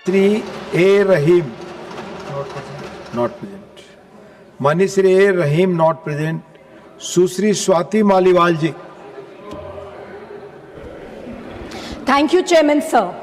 Sri A. Rahim, not present. Manisri A. Rahim, not present. Susri Swati Maliwal ji. Thank you, Chairman, sir.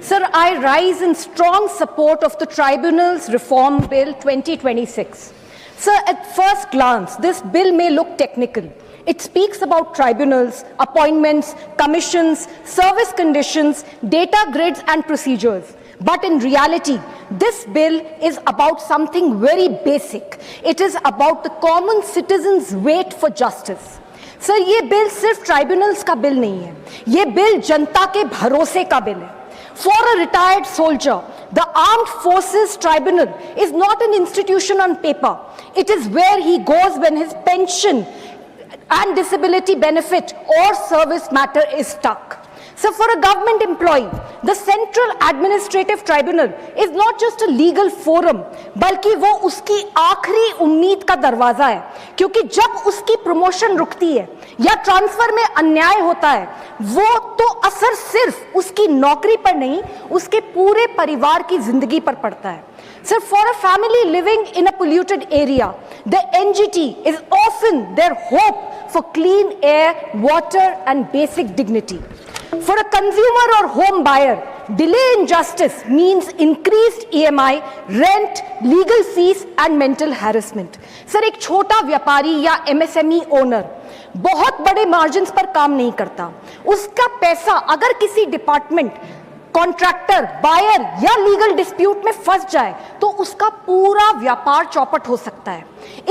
Sir, I rise in strong support of the Tribunals Reform Bill 2026. Sir, at first glance, this bill may look technical. It speaks about tribunals, appointments, commissions, service conditions, data grids and procedures. But in reality, this bill is about something very basic. It is about the common citizen's wait for justice. Sir, ये bill सिर्फ tribunals का bill नहीं है, ये bill जनता के भरोसे का bill है. For a retired soldier, the Armed Forces Tribunal is not an institution on paper. It is where he goes when his pension and disability benefit or service matter is stuck. So for a government employee, the Central Administrative Tribunal is not just a legal forum, बल्कि वो उसकी आखिरी उम्मीद का दरवाजा है, क्योंकि जब उसकी प्रमोशन रुकती है या ट्रांसफर में अन्याय होता है, वो तो असर सिर्फ उसकी नौकरी पर नहीं, उसके पूरे परिवार की जिंदगी पर पड़ता है. So for a family living in a polluted area, the NGT is often their hope for clean air, water and basic dignity. For a consumer or home buyer, delay in justice means increased EMI, rent, legal fees and mental harassment. Sir, एक छोटा व्यापारी या MSME owner बहुत बड़े margins पर काम नहीं करता. उसका पैसा अगर किसी डिपार्टमेंट, कॉन्ट्रैक्टर, बायर या लीगल डिस्प्यूट में फंस जाए तो उसका पूरा व्यापार चौपट हो सकता है.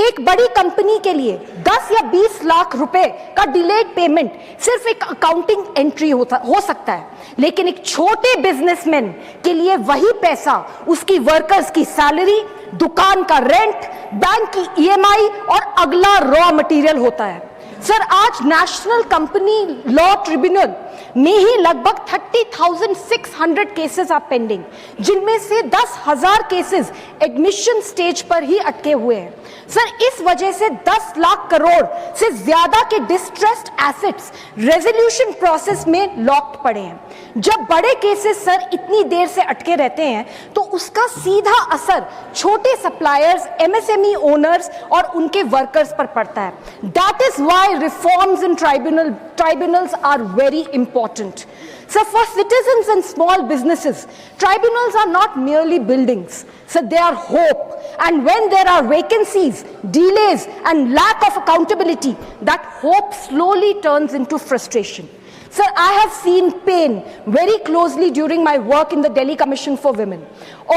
एक बड़ी कंपनी के लिए 10 या 20 लाख रुपए का डिलेड पेमेंट सिर्फ एक अकाउंटिंग एंट्री हो सकता है, लेकिन एक छोटे बिजनेसमैन के लिए वही पैसा उसकी वर्कर्स की सैलरी, दुकान का रेंट, बैंक की EMI और अगला रॉ मटेरियल होता है. सर, आज नेशनल कंपनी लॉ ट्रिब्यूनल में ही लगभग 30,600 केसेस आर पेंडिंग, जिनमें से 10,000 केसेस एडमिशन स्टेज पर ही अटके हुए हैं. सर, इस वजह से 10 लाख करोड़ से ज्यादा के डिस्ट्रेस्ड एसेट्स रेजोल्यूशन प्रोसेस में लॉक्ड पड़े हैं. जब बड़े केसेस सर इतनी देर से अटके रहते हैं तो उसका सीधा असर छोटे सप्लायर्स, MSME ओनर्स और उनके वर्कर्स पर पड़ता है. That is why reforms in tribunals are very important. So for citizens and small businesses, tribunals are not merely buildings. So they are hope. And when there are vacancies, delays and lack of accountability, that hope slowly turns into frustration. Sir, I have seen pain very closely during my work in the Delhi Commission for Women.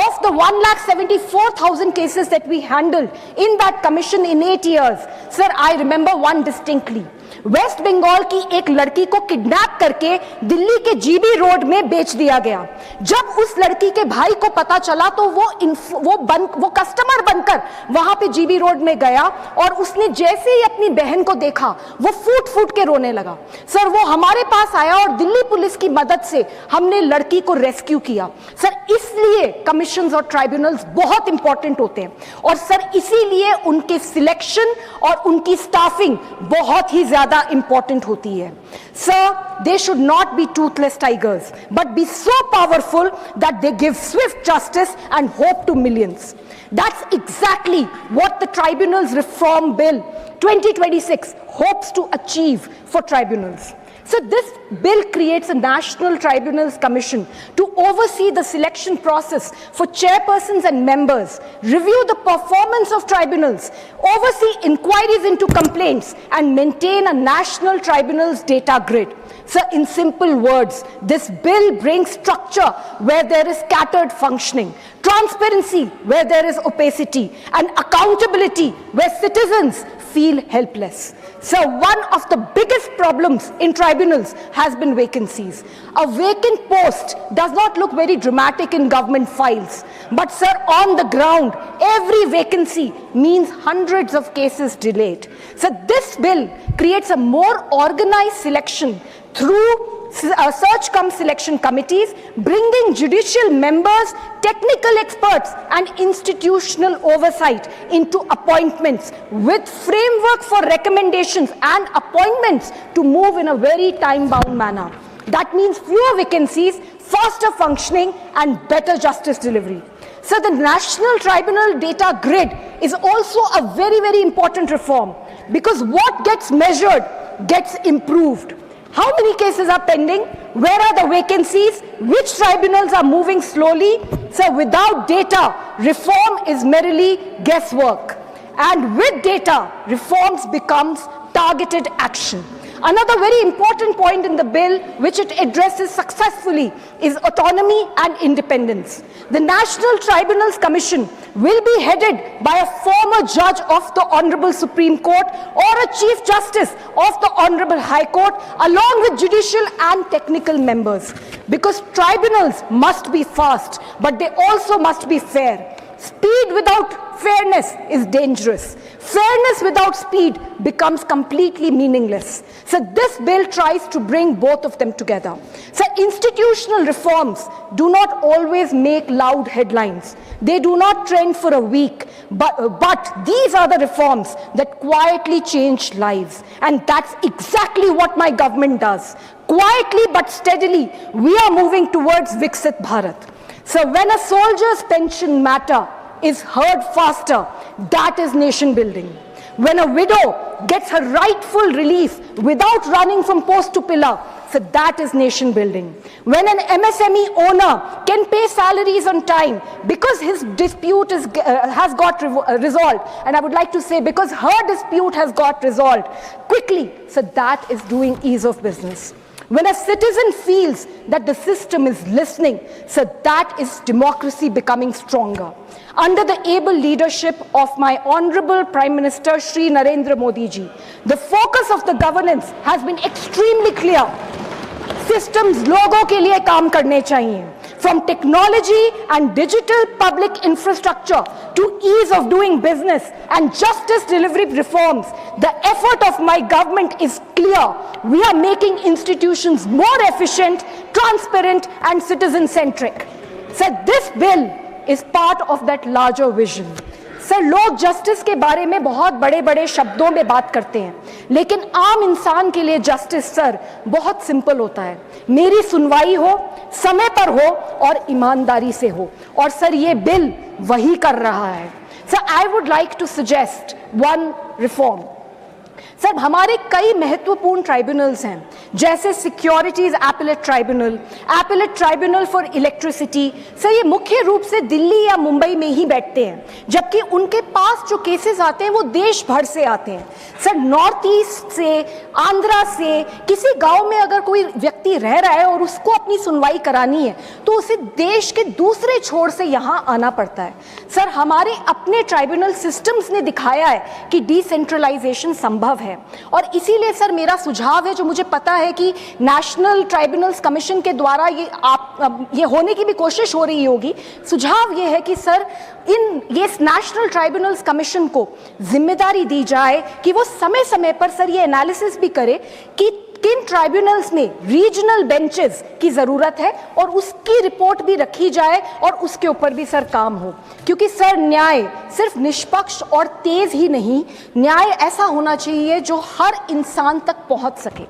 Of the 1,74,000 cases that we handled in that commission in 8 years, sir, I remember one distinctly. West Bengal की एक लड़की को kidnap करके दिल्ली के GB road में बेच दिया गया. जब उस लड़की के भाई को पता चला तो वो कस्टमर बनकर वहां पे जीबी रोड में गया और उसने जैसे ही अपनी बहन को देखा वो फूट फूट के रोने लगा. सर, वो हमारे पास आया और दिल्ली पुलिस की मदद से हमने लड़की को रेस्क्यू किया. सर, इसलिए कमीशंस और ट्राइब्यूनल्स बहुत इंपॉर्टेंट होते हैं और सर इसीलिए उनके सिलेक्शन और उनकी स्टाफिंग बहुत ही ज्यादा important होती है. Sir, they should not be toothless tigers, but be so powerful that they give swift justice and hope to millions. That's exactly what the Tribunals Reform Bill 2026 hopes to achieve for tribunals. So this bill creates a National Tribunals Commission to oversee the selection process for chairpersons and members, review the performance of tribunals, oversee inquiries into complaints, and maintain a national tribunals data grid. So in simple words, this bill brings structure where there is scattered functioning, transparency where there is opacity, and accountability where citizens feel helpless. So one of the biggest problems in tribunals has been vacancies. A vacant post does not look very dramatic in government files. But sir, on the ground, every vacancy means hundreds of cases delayed. So this bill creates a more organized selection through search cum selection committees, bringing judicial members, technical experts and institutional oversight into appointments with framework for recommendations and appointments to move in a very time-bound manner. That means fewer vacancies, faster functioning and better justice delivery. So the National Tribunal Data Grid is also a very, very important reform, because what gets measured gets improved. How many cases are pending? Where are the vacancies? Which tribunals are moving slowly? So without data, reform is merely guesswork. And with data, reforms becomes targeted action. Another very important point in the bill, which it addresses successfully, is autonomy and independence. The National Tribunals Commission will be headed by a former judge of the Honorable Supreme Court or a Chief Justice of the Honorable High Court, along with judicial and technical members. Because tribunals must be fast, but they also must be fair. Speed without fairness is dangerous. Fairness without speed becomes completely meaningless. So this bill tries to bring both of them together. So institutional reforms do not always make loud headlines. They do not trend for a week, but these are the reforms that quietly change lives. And that's exactly what my government does. Quietly but steadily, we are moving towards Viksit Bharat. So when a soldier's pension matter is heard faster, that is nation building. When a widow gets her rightful relief without running from post to pillar, so that is nation building. When an MSME owner can pay salaries on time because his dispute has got resolved, and I would like to say because her dispute has got resolved quickly, so that is doing ease of business. When a citizen feels that the system is listening, so that is democracy becoming stronger. Under the able leadership of my Honorable Prime Minister Shri Narendra Modi ji, the focus of the governance has been extremely clear. Systems लोगों के लिए काम करने चाहिए. From technology and digital public infrastructure to ease of doing business and justice delivery reforms, the effort of my government is clear. We are making institutions more efficient, transparent, and citizen-centric. So this bill is part of that larger vision. Sir, लोग justice के बारे में बहुत बड़े बड़े शब्दों में बात करते हैं, लेकिन आम इंसान के लिए जस्टिस सर बहुत सिंपल होता है. मेरी सुनवाई हो, समय पर हो और ईमानदारी से हो, और सर ये बिल वही कर रहा है. Sir, I would like to suggest one reform. Sir, हमारे कई महत्वपूर्ण ट्राइब्यूनल्स हैं, जैसे securities appellate tribunal for electricity. Sir, ये मुख्य रूप से दिल्ली या मुंबई में ही बैठते हैं, जबकि उनके पास जो केसेस आते हैं वो देश भर से आते हैं. सर, नॉर्थ ईस्ट से, आंध्रा से, किसी गांव में अगर कोई व्यक्ति रह रहा है और उसको अपनी सुनवाई करानी है तो उसे देश के दूसरे छोर से यहाँ आना पड़ता है. सर, हमारे अपने ट्राइब्यूनल सिस्टम्स ने दिखाया है कि डिसेंट्रलाइजेशन संभव है, और इसीलिए सर मेरा सुझाव है, जो मुझे पता है कि नेशनल ट्राइब्यूनल्स कमीशन के द्वारा ये होने की भी कोशिश हो रही होगी. सुझाव ये है कि सर ये नेशनल ट्राइब्यूनल्स कमीशन को जिम्मेदारी दी जाए कि वो समय समय पर सर ये एनालिसिस भी करे कि किन ट्राइब्यूनल्स में रीजनल बेंचेस की जरूरत है, और उसकी रिपोर्ट भी रखी जाए और उसके ऊपर भी सर काम हो. क्योंकि सर न्याय सिर्फ निष्पक्ष और तेज ही नहीं, न्याय ऐसा होना चाहिए जो हर इंसान तक पहुंच सके.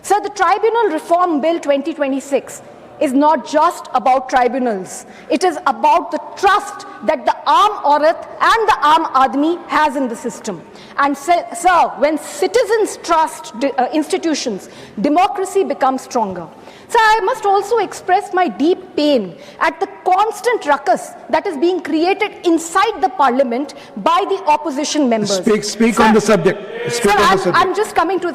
Sir, the tribunal reform bill 2026 is not just about tribunals. It is about the trust that the aam aurat and the aam aadmi has in the system. And sir, when citizens trust institutions, democracy becomes stronger. So I must also express my deep pain at the constant ruckus that is being created inside the parliament by the opposition members. Speak on the subject. Speak on the subject. I'm just coming to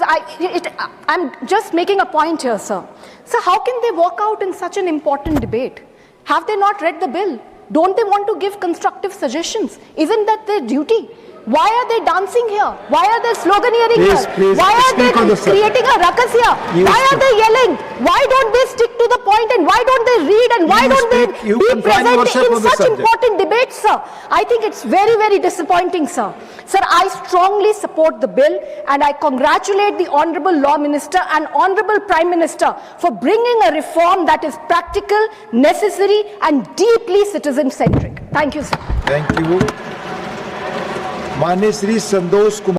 I'm just making a point here, sir. So how can they walk out in such an important debate? Have they not read the bill? Don't they want to give constructive suggestions? Isn't that their duty? Why are they dancing here? Why are they sloganeering here? Please, why are they creating a ruckus here? Why are they yelling? Why don't they stick to the point, and why don't they read, and why don't they be present in such important debates, sir? I think it's very, very disappointing, sir. Sir, I strongly support the bill, and I congratulate the Honorable Law Minister and Honorable Prime Minister for bringing a reform that is practical, necessary, and deeply citizen-centric. Thank you, sir. Thank you. माननीय श्री संतोष कुमार